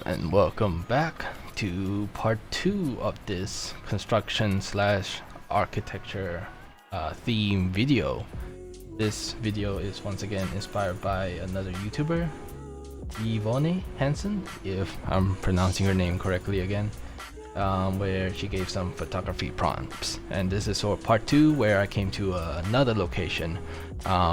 and welcome back to part 2 of this construction slash architecture theme video. This video is once again inspired by another YouTuber, Yvonne Hanson, if I'm pronouncing her name correctly again, where she gave some photography prompts. And this is sort of part 2 where I came to another location.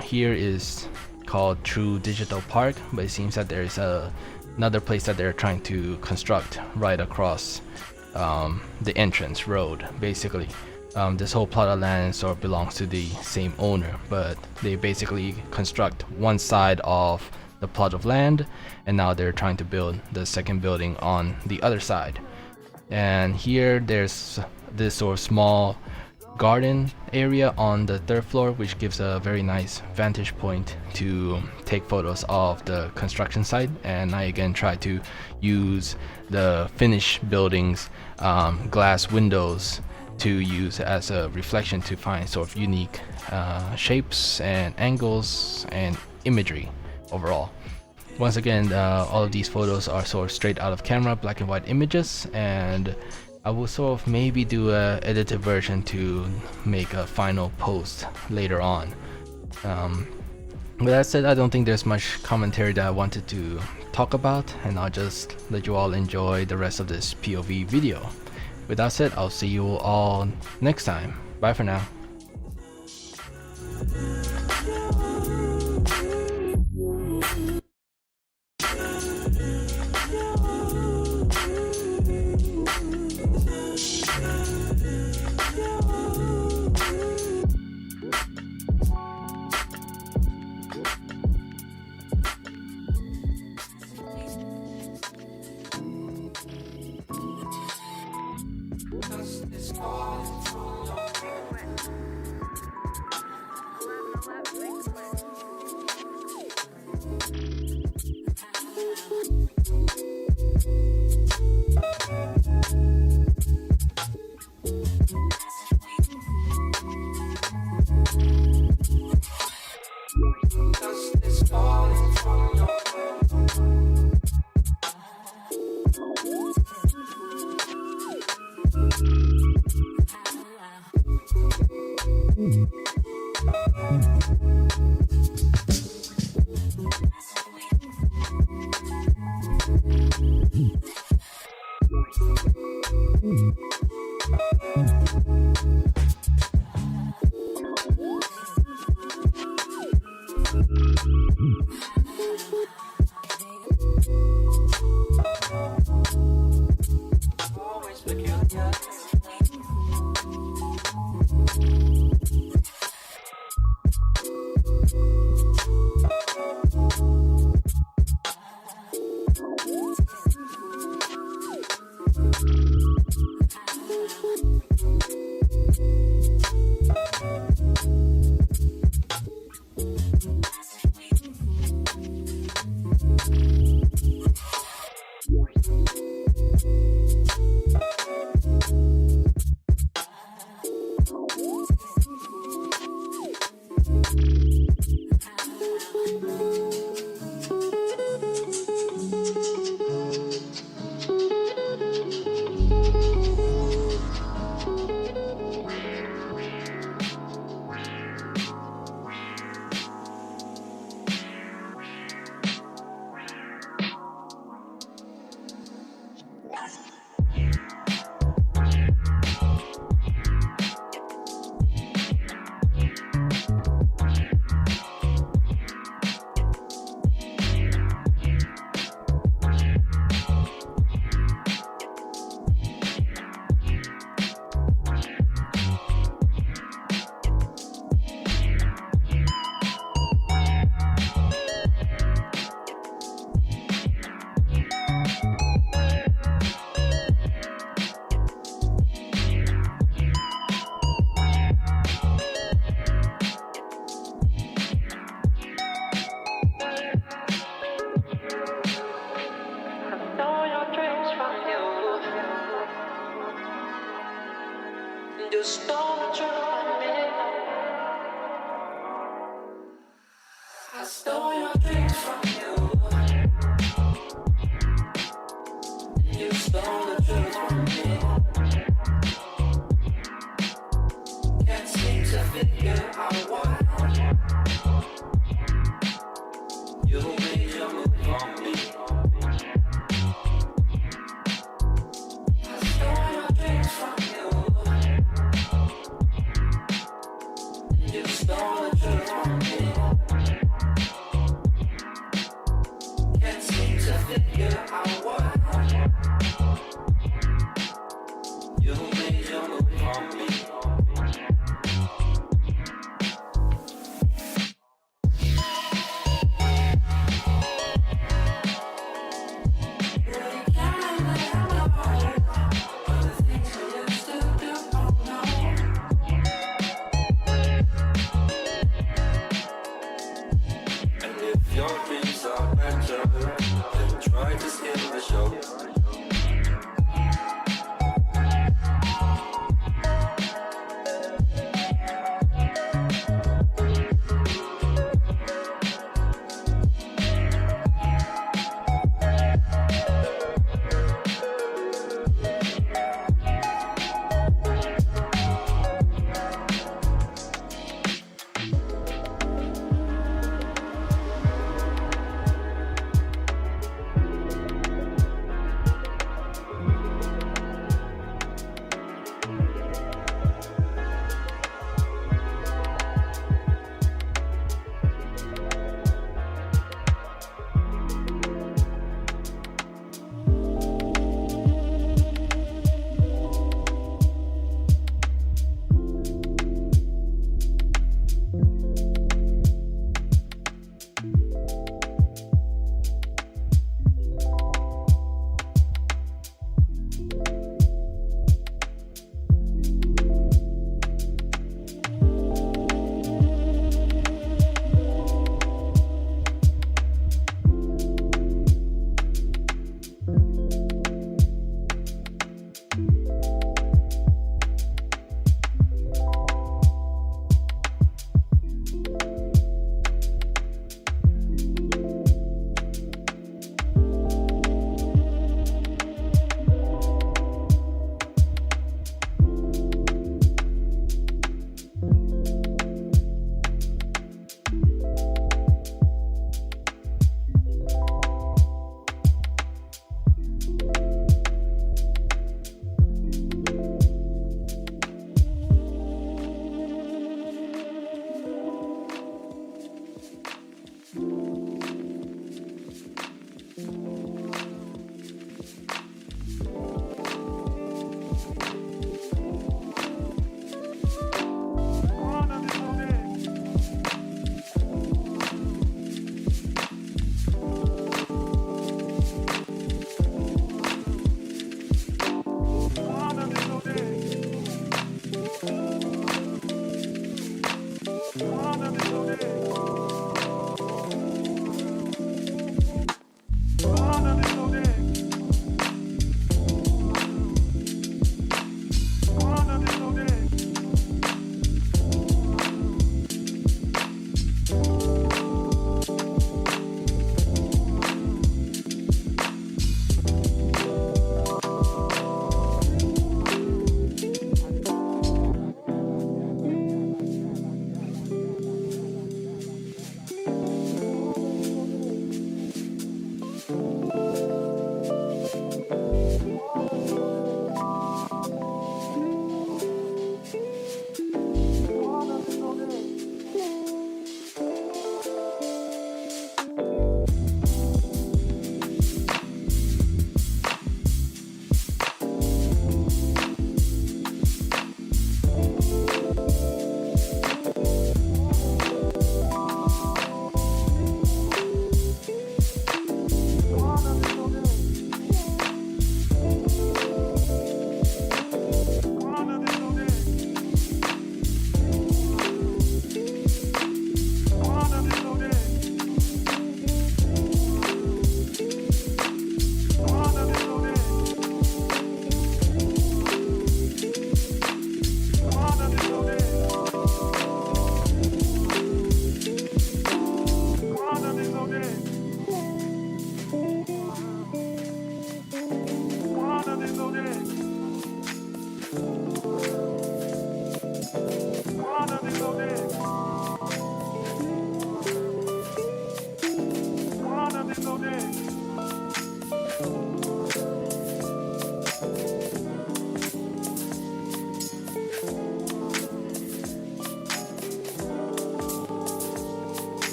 Here is called True Digital Park, but it seems that there is another place that they're trying to construct right across the entrance road. Basically, this whole plot of land sort of belongs to the same owner, but they basically construct one side of the plot of land, and now they're trying to build the second building on the other side. And here there's this sort of small garden area on the third floor, which gives a very nice vantage point to take photos of the construction site. And I again try to use the finished buildings glass windows to use as a reflection to find sort of unique shapes and angles and imagery overall. Once again, all of these photos are sort of straight out of camera, black and white images, and I will sort of maybe do a edited version to make a final post later on. With that said, I don't think there's much commentary that I wanted to talk about, and I'll just let you all enjoy the rest of this POV video. With that said, I'll see you all next time. Bye for now. It's all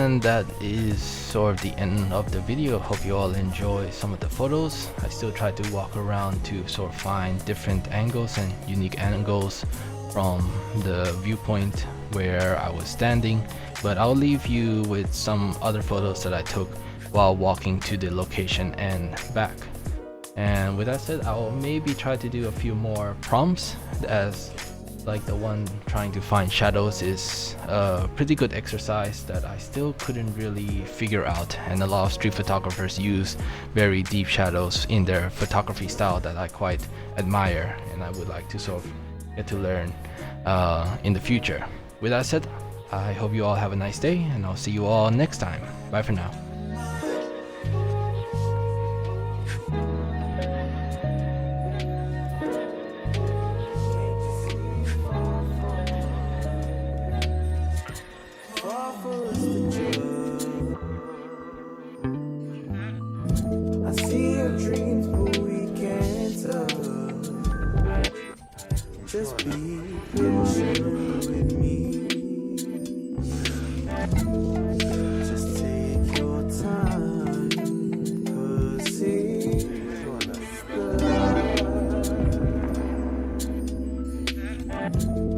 And that is sort of the end of the video. Hope you all enjoy some of the photos. I still try to walk around to sort of find different angles and unique angles from the viewpoint where I was standing, but I'll leave you with some other photos that I took while walking to the location and back. And with that said, I'll maybe try to do a few more prompts, as like the one trying to find shadows is a pretty good exercise that I still couldn't really figure out, and a lot of street photographers use very deep shadows in their photography style that I quite admire, and I would like to sort of get to learn in the future. With that said, I hope you all have a nice day, and I'll see you all next time. Bye for now. I see your dreams, but we can't touch. Just be patient with me. Just take your time, 'cause it's gonna start.